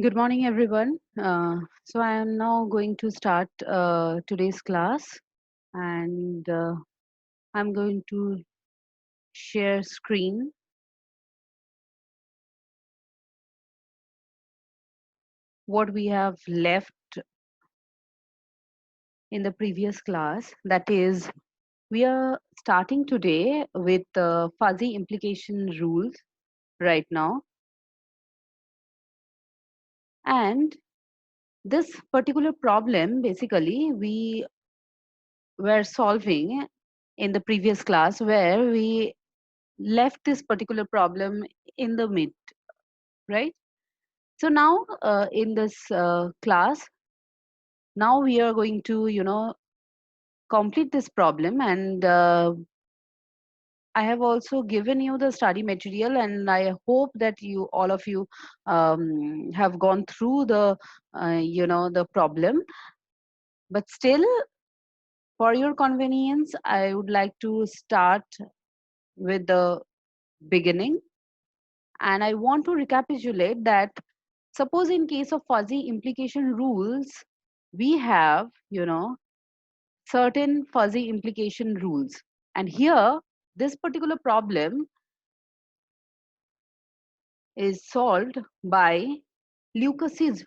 Good morning, everyone. So I am now going to start today's class, and I'm going to share screen. What we have left in the previous class, that is, we are starting today with fuzzy implication rules right now, and this particular problem basically we were solving in the previous class where we left this particular problem in the mid, right? So now in this class, now we are going to, complete this problem, and I have also given you the study material, and I hope that all of you, have gone through the problem. But still, for your convenience, I would like to start with the beginning, and I want to recapitulate that. Suppose in case of fuzzy implication rules, we have, certain fuzzy implication rules. And here, this particular problem is solved by Lucas's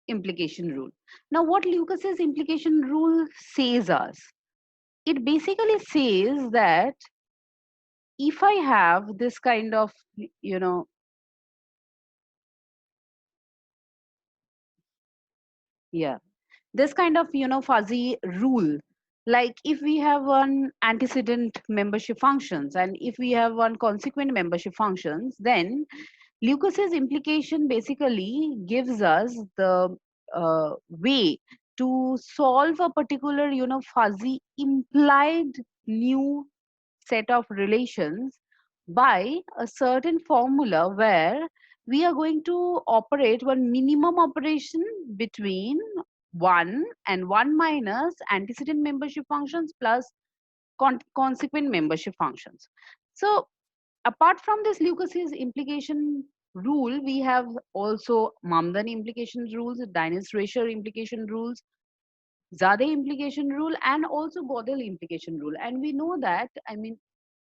implication rule. Now, what Lucas's implication rule says us? It basically says that if I have this kind of, you know, yeah, this kind of fuzzy rule, like if we have one antecedent membership functions and if we have one consequent membership functions, then Lucas's implication basically gives us the way to solve a particular fuzzy implied new set of relations by a certain formula where we are going to operate one minimum operation between 1 and 1 minus antecedent membership functions plus consequent membership functions. So apart from this Lucas's implication rule, we have also Mamdani implication rules, Dinis-Rasher implication rules, Zadeh implication rule, and also Gödel implication rule. And we know that, I mean,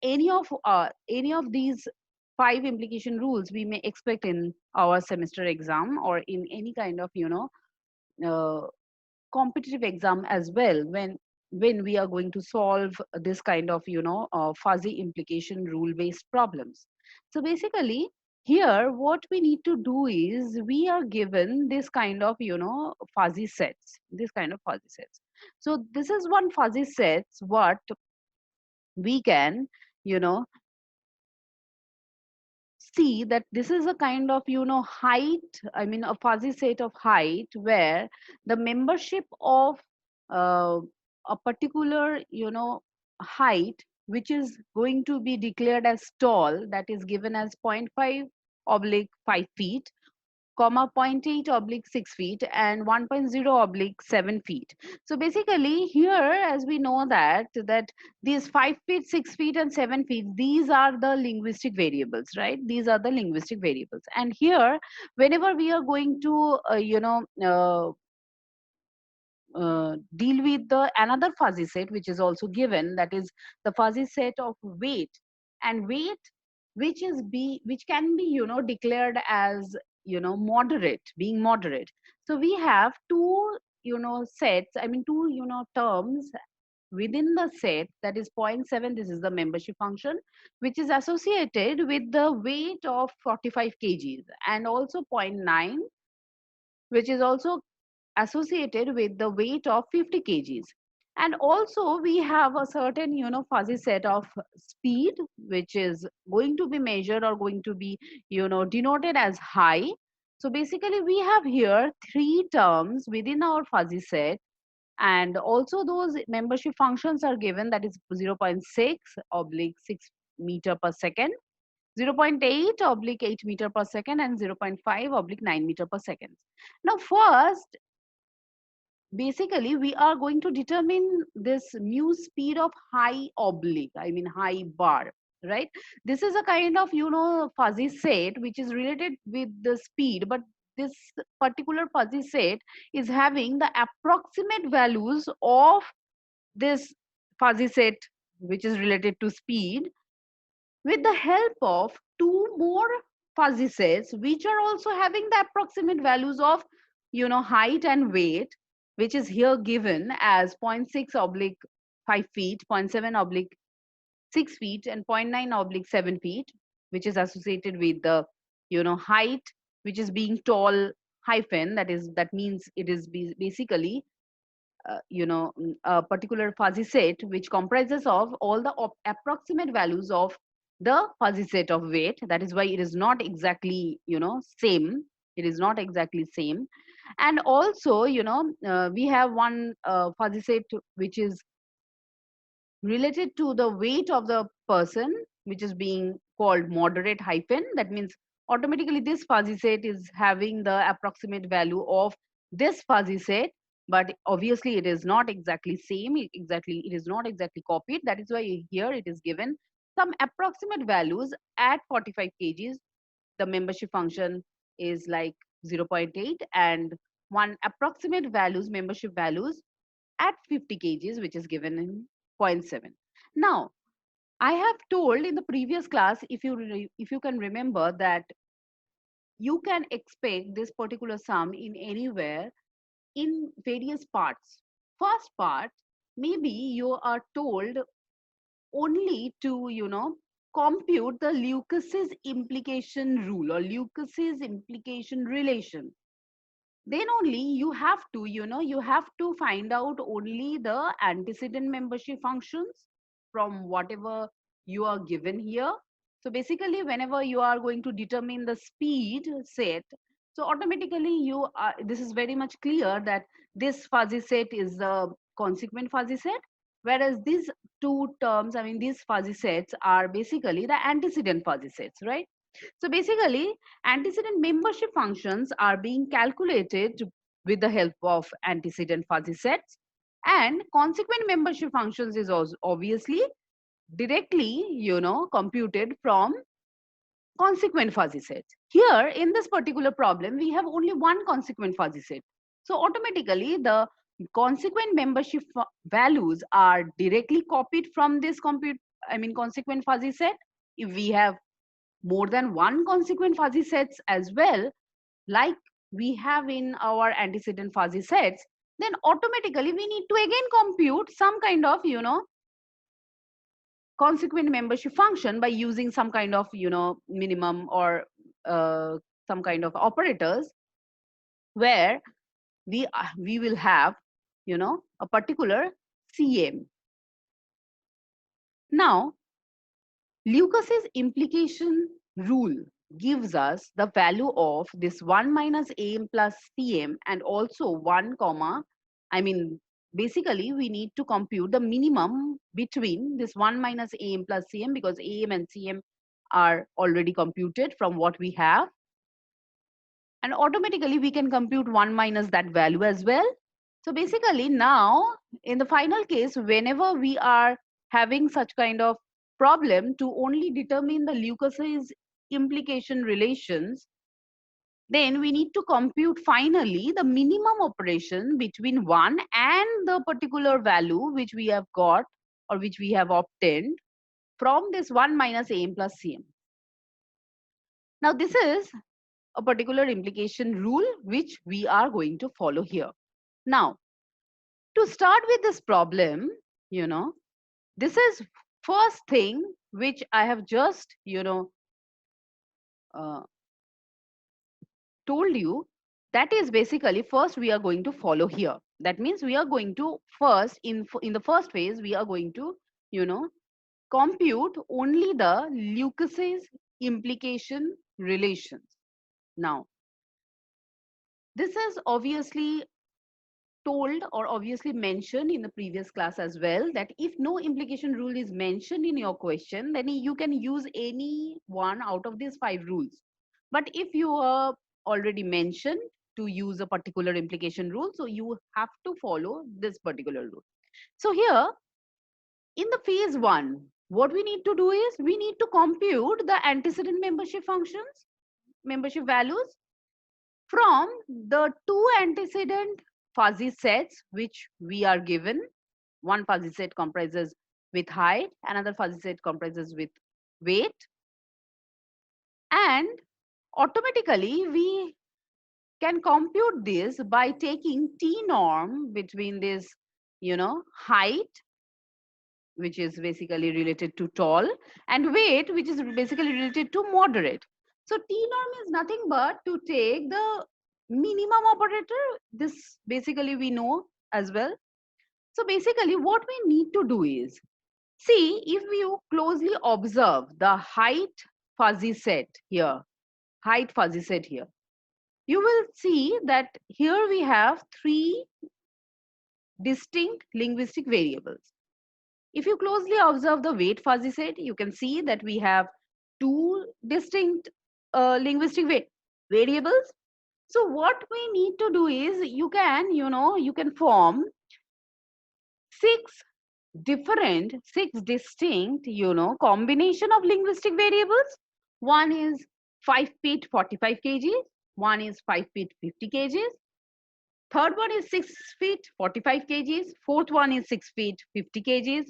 any of these five implication rules we may expect in our semester exam or in any kind of uh, competitive exam as well, when we are going to solve this kind of fuzzy implication rule based problems. So basically here what we need to do is we are given this kind of fuzzy sets, this kind of fuzzy sets. So this is one fuzzy sets what we can you know see that this is a kind of height, I mean a fuzzy set of height where the membership of uh, a particular height which is going to be declared as tall, that is given as 0.5 oblique 5 feet, comma zero point 0.8 oblique 6 feet and 1.0 oblique 7 feet. So basically here, as we know that these 5 feet, 6 feet and 7 feet, these are the linguistic variables, right? These are the linguistic variables. And here, whenever we are going to deal with the another fuzzy set which is also given, that is the fuzzy set of weight, and weight which can be declared as moderate, being moderate. So we have two sets, I mean two terms within the set, that is zero point 0.7, this is the membership function which is associated with the weight of 45 kgs, and also zero point 0.9 which is also associated with the weight of 50 kgs. And also we have a certain fuzzy set of speed which is going to be measured or going to be denoted as high. So basically we have here three terms within our fuzzy set, and also those membership functions are given, that is 0 0.6 oblique 6 meter per second, 0 0.8 oblique 8 meter per second, and 0 0.5 oblique 9 meter per second. Now first, basically we are going to determine this mu speed of high oblique, I mean high bar, right? This is a kind of fuzzy set which is related with the speed, but this particular fuzzy set is having the approximate values of this fuzzy set which is related to speed, with the help of two more fuzzy sets which are also having the approximate values of height and weight, which is here given as zero point 0.6 oblique 5 feet, zero point 0.7 oblique 6 feet, and zero point 0.9 oblique 7 feet, which is associated with the height, which is being tall hyphen, that means it is basically a particular fuzzy set which comprises of all the approximate values of the fuzzy set of weight. That is why it is not exactly same. It is not exactly same. And also we have one fuzzy set which is related to the weight of the person, which is being called moderate hyphen. That means automatically this fuzzy set is having the approximate value of this fuzzy set, but obviously it is not exactly same. It is not exactly copied. That is why here it is given some approximate values at 45 kgs. The membership function is like 0 0.8, and one approximate values, membership values at 50 kgs, which is given in zero point 0.7. Now, I have told in the previous class, if you can remember, that you can expect this particular sum in anywhere in various parts. First part, maybe you are told only to compute the Lucas's implication rule or Lucas's implication relation. Then only you have to find out only the antecedent membership functions from whatever you are given here. So basically whenever you are going to determine the speed set, so automatically this is very much clear that this fuzzy set is the consequent fuzzy set, whereas these two terms, I mean these fuzzy sets, are basically the antecedent fuzzy sets, right? So basically, antecedent membership functions are being calculated with the help of antecedent fuzzy sets, and consequent membership functions is also obviously directly, computed from consequent fuzzy sets. Here in this particular problem, we have only one consequent fuzzy set. So automatically the consequent membership values are directly copied from this consequent fuzzy set. If we have more than one consequent fuzzy sets as well, like we have in our antecedent fuzzy sets, then automatically we need to again compute some kind of consequent membership function by using some kind of minimum or uh, some kind of operators, where we will have a particular CM. Now Lucas's implication rule gives us the value of this 1 minus am plus cm, and also 1 comma, I mean basically we need to compute the minimum between this 1 minus am plus cm, because am and cm are already computed from what we have, and automatically we can compute 1 minus that value as well. So basically now in the final case, whenever we are having such kind of problem to only determine the Lucas's implication relations, then we need to compute finally the minimum operation between 1 and the particular value which we have got or which we have obtained from this 1 minus am plus cm. Now this is a particular implication rule which we are going to follow here. Now to start with this problem, this is first thing which I have just uh, told you, that is basically first we are going to follow here. That means we are going to first in the first phase we are going to compute only the Lucas's implication relations. Now this is obviously told or obviously mentioned in the previous class as well, that if no implication rule is mentioned in your question, then you can use any one out of these 5 rules. But if you are already mentioned to use a particular implication rule, so you have to follow this particular rule. So here in the phase 1, what we need to do is we need to compute the antecedent membership functions, membership values, from from the two antecedent fuzzy sets which we are given. One fuzzy set comprises with height, another fuzzy set comprises with weight, and automatically we can compute this by taking T norm between this, height, which is basically related to tall, and weight, which is basically related to moderate. So T norm is nothing but to take the minimum operator. This basically we know as well. So basically what we need to do is, see, if you closely observe the height fuzzy set here, you will see that here we have three distinct linguistic variables. If you closely observe the weight fuzzy set, you can see that we have two distinct linguistic variables. So what we need to do is, you can form six distinct, combination of linguistic variables. One is 5 feet 45 kgs, one is 5 feet 50 kgs, third one is 6 feet 45 kgs, fourth one is 6 feet 50 kgs,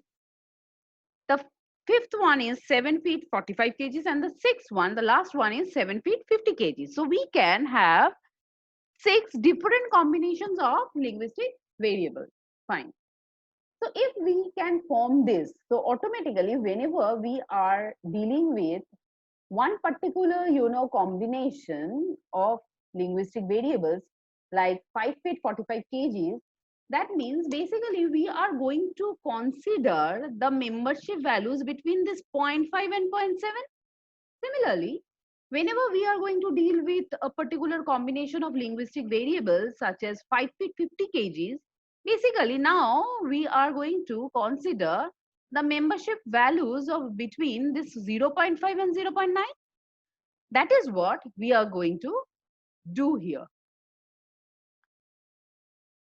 the fifth one is 7 feet 45 kgs, and the sixth one, the last one, is 7 feet 50 kgs. So we can have six different combinations of linguistic variables. Fine. So if we can form this, so automatically whenever we are dealing with one particular, combination of linguistic variables like 5 feet 45 kgs, that means basically we are going to consider the membership values between this 0.5 and 0.7. Similarly, whenever we are going to deal with a particular combination of linguistic variables such as 5 feet 50 kgs, basically now we are going to consider the membership values of between this 0.5 and 0.9. That is what we are going to do here.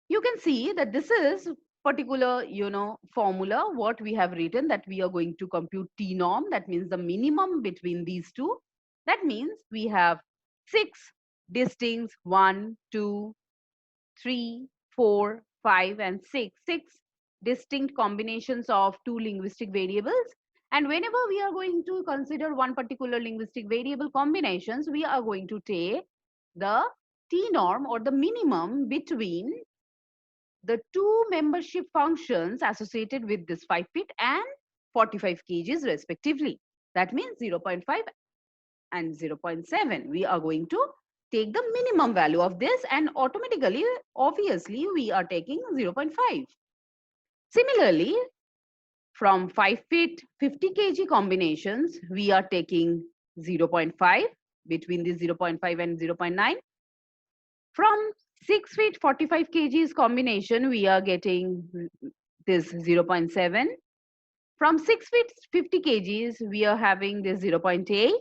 You can see that this is particular, formula what we have written, that we are going to compute T norm. That means the minimum between these two. That means we have six distinct, 1, 2, 3, 4, 5, and 6 distinct combinations of two linguistic variables. And whenever we are going to consider one particular linguistic variable combinations, we are going to take the T norm or the minimum between the two membership functions associated with this 5 feet and 45 kgs respectively. That means 0.5 and 0.7. We are going to take the minimum value of this, and automatically, obviously, we are taking 0.5. Similarly, from 5 feet 50 kg combinations, we are taking 0.5 between this 0.5 and 0.9. From 6 feet 45 kgs combination, we are getting this 0.7. From 6 feet 50 kgs, we are having this 0.8.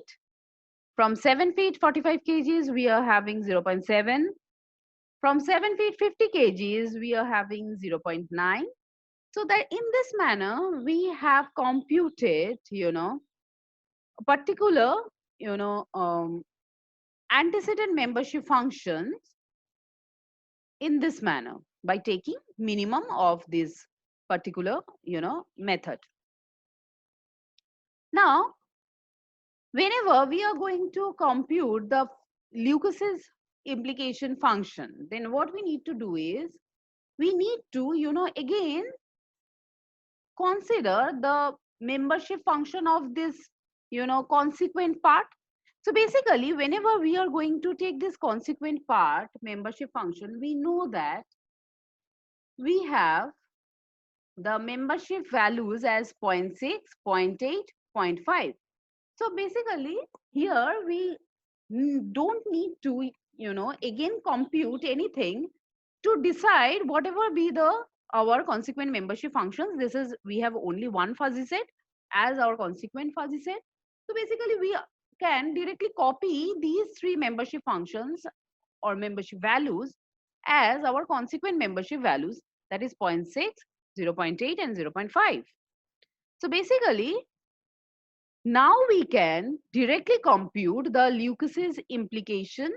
From 7 feet 45 kgs, we are having 0.7. From 7 feet 50 kgs, we are having 0.9. So that in this manner, we have computed, a particular, antecedent membership functions in this manner by taking minimum of this particular, method. Now, whenever we are going to compute the Lucas's implication function, then what we need to do is, we need to, again consider the membership function of this, consequent part. So basically, whenever we are going to take this consequent part membership function, we know that we have the membership values as 0.6, 0.8, 0.5. So basically, here we don't need to, again compute anything to decide whatever be the our consequent membership functions. This is, we have only one fuzzy set as our consequent fuzzy set. So basically, we can directly copy these three membership functions or membership values as our consequent membership values, that is 0.6, 0.8, and 0.5. So basically, now we can directly compute the Lucas's implication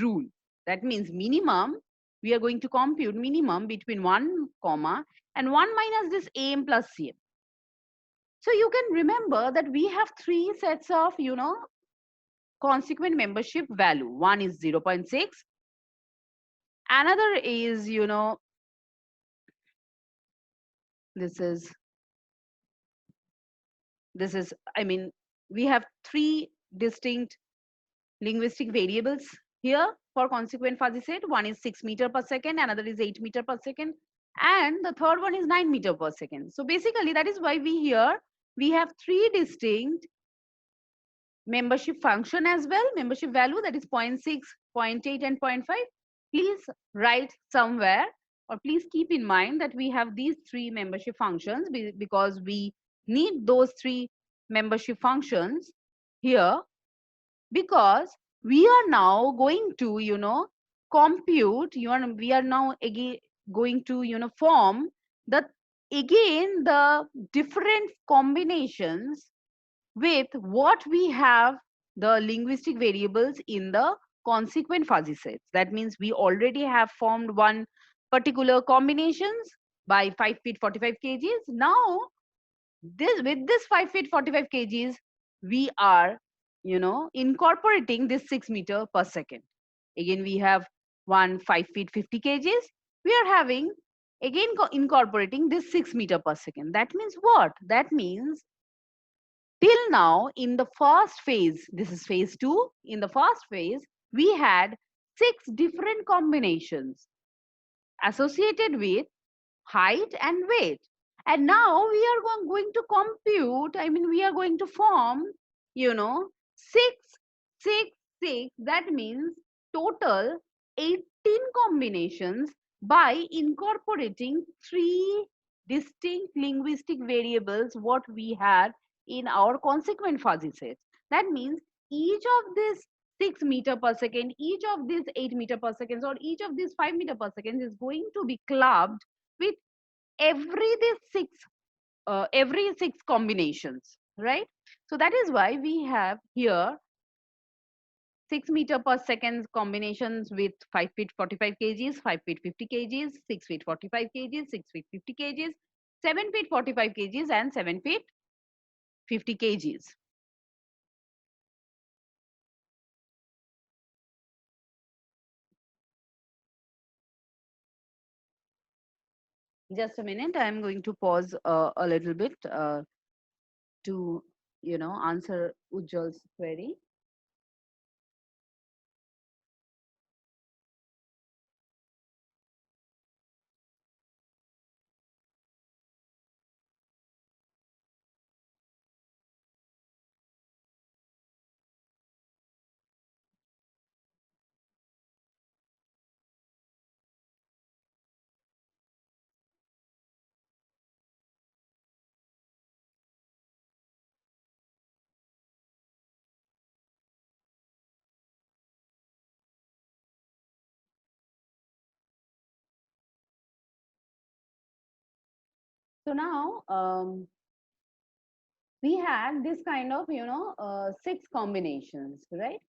rule. That means minimum, we are going to compute minimum between 1 comma and 1 minus this AM plus CM. So you can remember that we have three sets of, consequent membership value. One is 0.6. Another is, this is, I mean, we have three distinct linguistic variables here for consequent fuzzy set. One is 6 meter per second, another is 8 meter per second, and the third one is 9 meter per second. So basically, that is why we have three distinct membership function as well, membership value, that is 0.6, 0.8, and 0.5. Please write somewhere, or please keep in mind that we have these three membership functions because we need those three membership functions here, because we are now going to, compute, we are now again going to, form the different combinations with what we have the linguistic variables in the consequent fuzzy sets. That means we already have formed one particular combinations by 5 feet 45 kgs. Now, with this 5 feet 45 kgs, we are, incorporating this 6 meter per second. Again, we have one 5 feet 50 kgs. We are having, again, incorporating this 6 meter per second. That means what? That means till now, in the first phase, this is phase 2, in the first phase, we had 6 different combinations associated with height and weight. And now we are going to compute, we are going to form, 6, 6, 6, that means total 18 combinations by incorporating 3 distinct linguistic variables what we had in our consequent fuzzy sets. That means each of these 6 meter per second, each of these 8 meter per seconds, or each of these 5 meter per seconds is going to be clubbed with every six combinations, right? So that is why we have here 6 meter per second combinations with 5 feet 45 kgs, 5 feet 50 kgs, 6 feet 45 kgs, 6 feet 50 kgs, 7 feet 45 kgs, and 7 feet 50 kgs. Just a minute, I am going to pause a little bit to, answer Ujjal's query. So now we had this kind of, 6 combinations, right?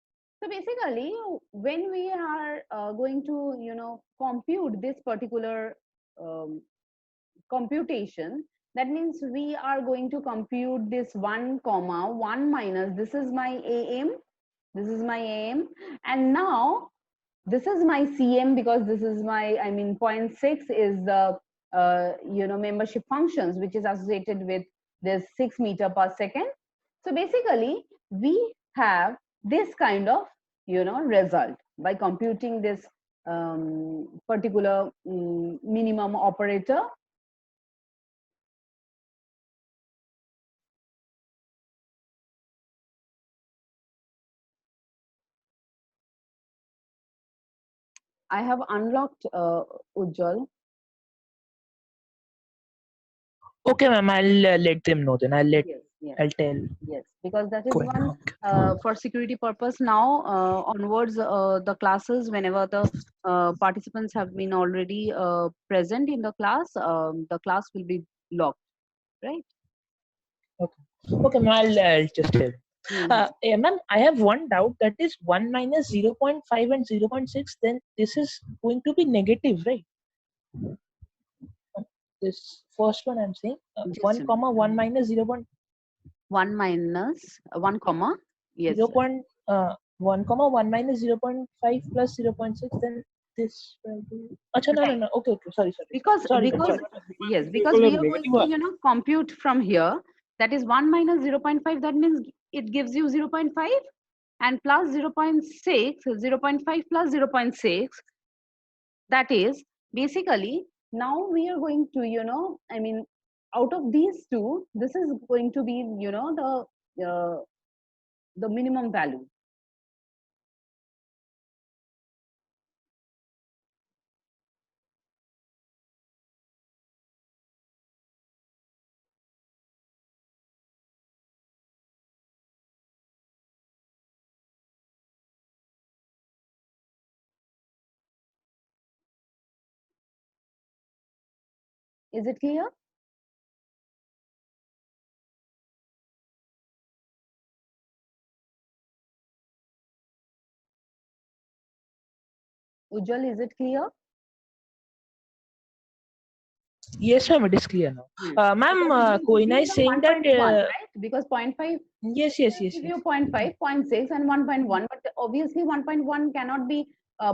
So basically, when we are going to, compute this particular computation, that means we are going to compute this 1 comma 1 minus, this is my AM, this is my AM, and now this is my CM, because this is my, 0.6 is the, membership functions, which is associated with this 6 meter per second. So basically, we have this kind of, result by computing this particular minimum operator. I have unlocked Ujjal. Okay, ma'am. I'll let them know. Then I'll let. Yes, yes. I'll tell. Yes, because that is Going one on. for security purpose. Now onwards, the classes, whenever the participants have been already present in the class will be locked, right? Okay. Okay, ma'am. I'll just tell. Ma'am, I have one doubt, that is 1 minus 0.5 and 0.6, then this is going to be negative, right? This first one I'm saying, Just 1 a comma 1 minute. minus 1 minus 1 comma. Yes. 1 comma 1 minus 0.5 plus 0.6, then this will be. Acha, no, Right. okay, sorry. Because Sorry. yes, because we are going to compute from here. That is 1 minus 0.5. That means it gives you 0.5, and plus 0.6, 0.5 plus 0.6. That is basically, now we are going to, I mean, out of these two, this is going to be, the minimum value. Is it clear? Ujjwal, is it clear? Yes, ma'am, it is clear now. Ma'am, Because it will give Koina you is the saying that. 1.1, right? Because 0.5 Yes. give you 0.5, 0.6, and 1.1. But obviously, 1.1 cannot be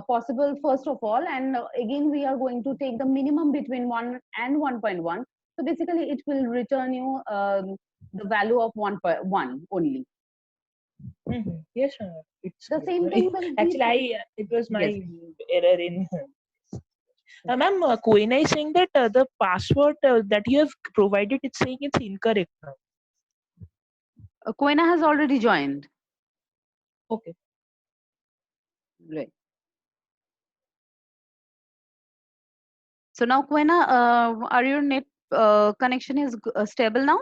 possible, first of all. And again, we are going to take the minimum between 1 and 1.1. So basically, it will return you the value of 1.1 only. Yes, ma'am. It's The clear. same thing will be Actually, it was my yes. error in. Ma'am, Koina is saying that the password that you have provided, it's saying it's incorrect now. Koina has already joined. Okay. Right. So now, Koina, are your net connection is stable now?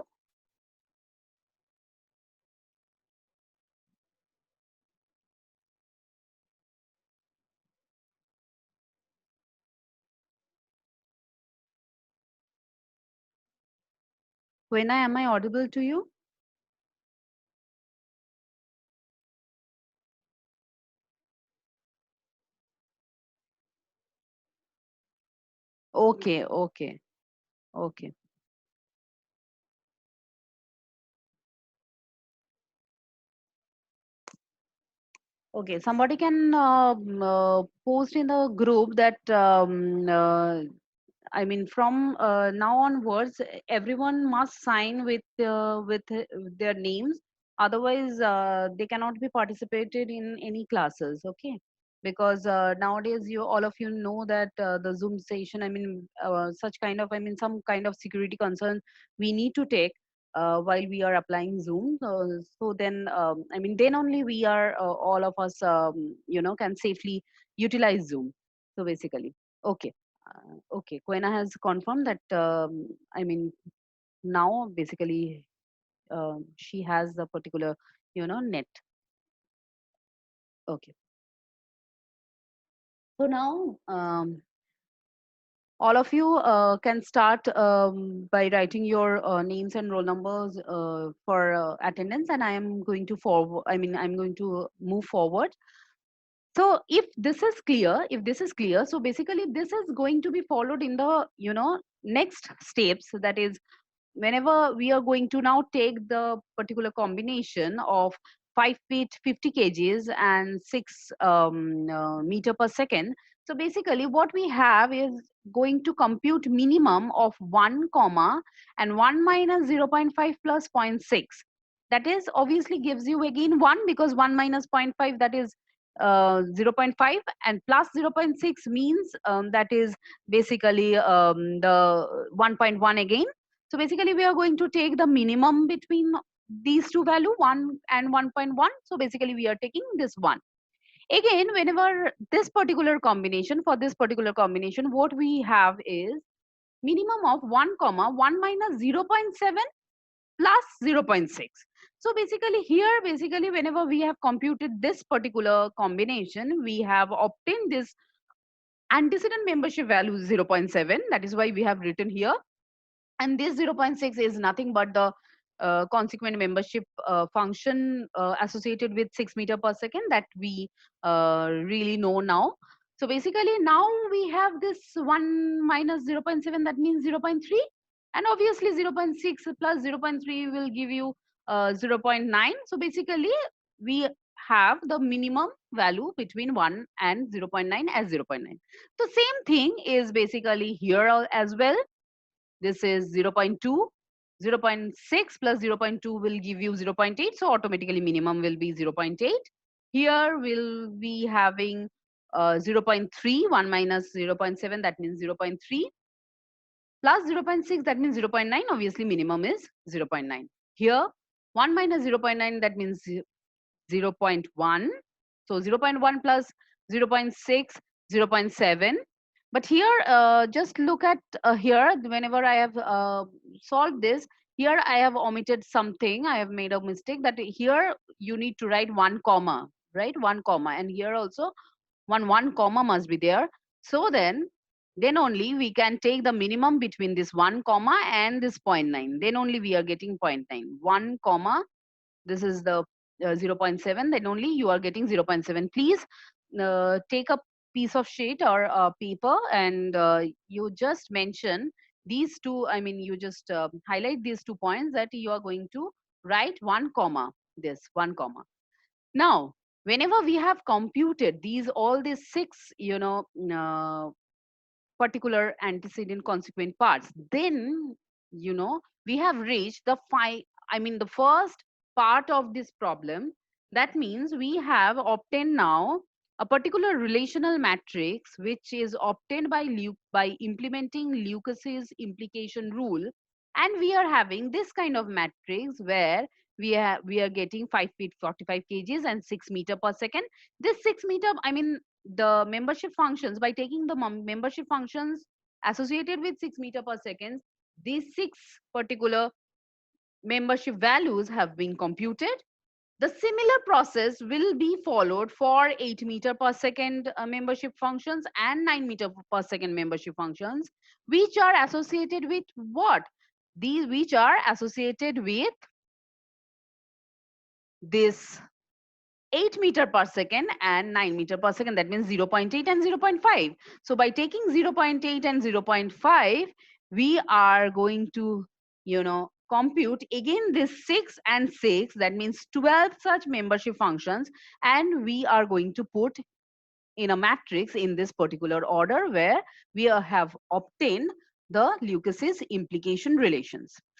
Koina, am I audible to you? Okay. Okay, somebody can post in the group that I mean, from now onwards, everyone must sign with their names. Otherwise, they cannot be participated in any classes. Okay, because nowadays, you all of you know that the Zoom session. I mean, such kind of, I mean, some kind of security concern we need to take while we are applying Zoom. So then, I mean, then only we are all of us, can safely utilize Zoom. So basically, okay. Okay, Koena has confirmed that, I mean, now basically she has a particular, net. Okay. So now all of you can start by writing your names and roll numbers for attendance, and I am going to forward, I mean, I'm going to move forward. So if this is clear, so basically this is going to be followed in the, next steps. That is, whenever we are going to now take the particular combination of 5 feet 50 kgs and 6 meter per second. So basically what we have is going to compute minimum of 1 comma and 1 minus 0.5 plus zero point 0.6. That is obviously gives you again 1, because 1 minus zero point 0.5, that is 0.5, and plus 0.6 means that is basically the 1.1 again. So basically, we are going to take the minimum between these two value, 1 and 1.1. So basically, we are taking this one. Again, whenever this particular combination, for this particular combination, what we have is minimum of 1 comma 1 minus 0.7 plus 0.6. So basically here, basically whenever we have computed this particular combination, we have obtained this antecedent membership value 0.7. That is why we have written here. And this 0.6 is nothing but the consequent membership function associated with 6 meter per second that we really know now. So basically now we have this 1 minus 0.7, that means 0.3, and obviously 0.6 plus 0.3 will give you 0.9. So basically we have the minimum value between 1 and 0.9 as 0.9. The same thing is basically here as well. This is 0.2. 0.6 plus 0.2 will give you 0.8. So automatically minimum will be 0.8. Here we'll be having 0.3, 1 minus 0.7, that means 0.3, plus 0.6, that means 0.9. Obviously minimum is 0.9. Here 1 minus 0.9, that means 0.1. So 0.1 plus 0.6, 0.7. But here, just look at here, whenever I have solved this, here I have omitted something. I have made a mistake that here you need to write 1 comma, right? 1 comma. And here also 1 comma must be there. So then only we can take the minimum between this 1 comma and this 0.9. Then only we are getting 0.9. 1 comma, this is the 0.7, then only you are getting 0.7. Please take a piece of sheet or paper and you just mention these two, I mean you just highlight these 2 points that you are going to write 1 comma, this 1 comma. Now whenever we have computed all these 6 particular antecedent consequent parts, then we have reached the first part of this problem. That means we have obtained now a particular relational matrix which is obtained by implementing Lucas's implication rule, and we are having this kind of matrix where we are getting 5 feet 45 kgs and 6 meter per second. This 6 meter, I mean the membership functions, by taking the membership functions associated with 6 meter per second, these 6 particular membership values have been computed. The similar process will be followed for 8 meter per second membership functions and 9 meter per second membership functions, which are associated with what? These which are associated with this 8 meter per second and 9 meter per second, that means 0.8 and 0.5. So by taking 0.8 and 0.5, we are going to compute again this 6 and 6, that means 12 such membership functions, and we are going to put in a matrix in this particular order where we have obtained the Lucas's implication relations.